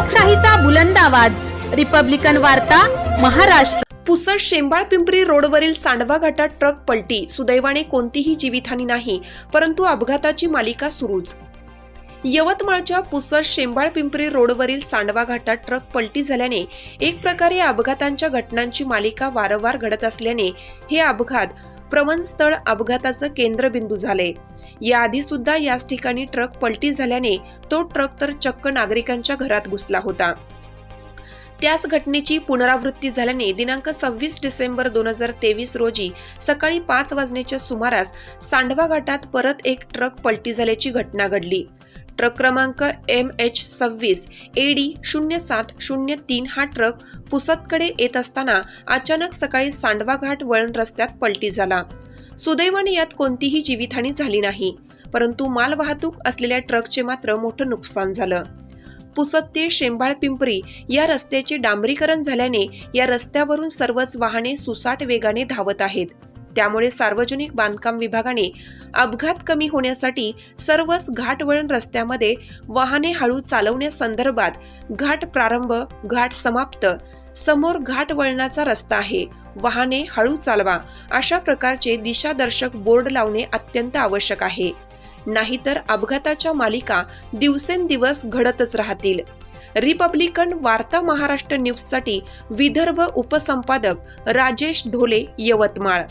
लोकशाहीचा बुलंद आवाज, रिपब्लिकन वार्ता, महाराष्ट्र। पुसद शेंबाळपिंपरी रोडवरील सांडवा घाटात ट्रक पलटी। सुदैवाने कोणतीही जीवितहानी नाही, परंतु अपघाताची मालिका सुरूच। यवतमाळच्या पुसद शेंबाळपिंपरी रोडवरील सांडवा घाटात ट्रक पलटी झाल्याने एक प्रकारे अपघातांच्या घटनांची मालिका वारंवार घडत असल्याने हे अपघात प्रवणस्थळ अपघाताचं केंद्रबिंदू झाले। याआधी सुद्धा याच ठिकाणी ट्रक पलटी झाल्याने तो ट्रक तर चक्क नागरिकांच्या घरात घुसला होता। त्याच घटनेची पुनरावृत्ती झाल्याने दिनांक 26 डिसेंबर 2023 रोजी सकाळी 5 वाजण्याच्या सुमारास सांडवा घाटात परत एक ट्रक पलटी झाल्याची घटना घडली। ट्रक क्रमांक MH26 AD 0703 हा ट्रक पुसदकडे येत असताना अचानक सकाळी सांडवा घाट वळण रस्त्यात पलटी झाला। सुदैवाने यात कोणतीही जीवितहानी झाली नाही, परंतु मालवाहतूक असलेल्या ट्रकचे मात्र मोठं नुकसान झालं। पुसद ते शेंबाळपिंपरी या रस्त्याचे डांबरीकरण झाल्याने या रस्त्यावरून सर्वच वाहने सुसाट वेगाने धावत आहेत। त्यामुळे सार्वजनिक बांधकाम विभागाने अपघात कमी होण्यासाठी सर्वच घाट वळण रस्त्यामध्ये वाहने हळू चालवण्यासंदर्भात घाट प्रारंभ, घाट समाप्त, समोर घाट वळणाचा रस्ता आहे, वाहने हळू चालवा अशा प्रकारचे दिशादर्शक बोर्ड लावणे अत्यंत आवश्यक आहे। नाहीतर अपघाताच्या मालिका दिवसेंदिवस घडतच राहतील। रिपब्लिकन वार्ता महाराष्ट्र न्यूजसाठी विदर्भ उपसंपादक राजेश ढोले, यवतमाळ।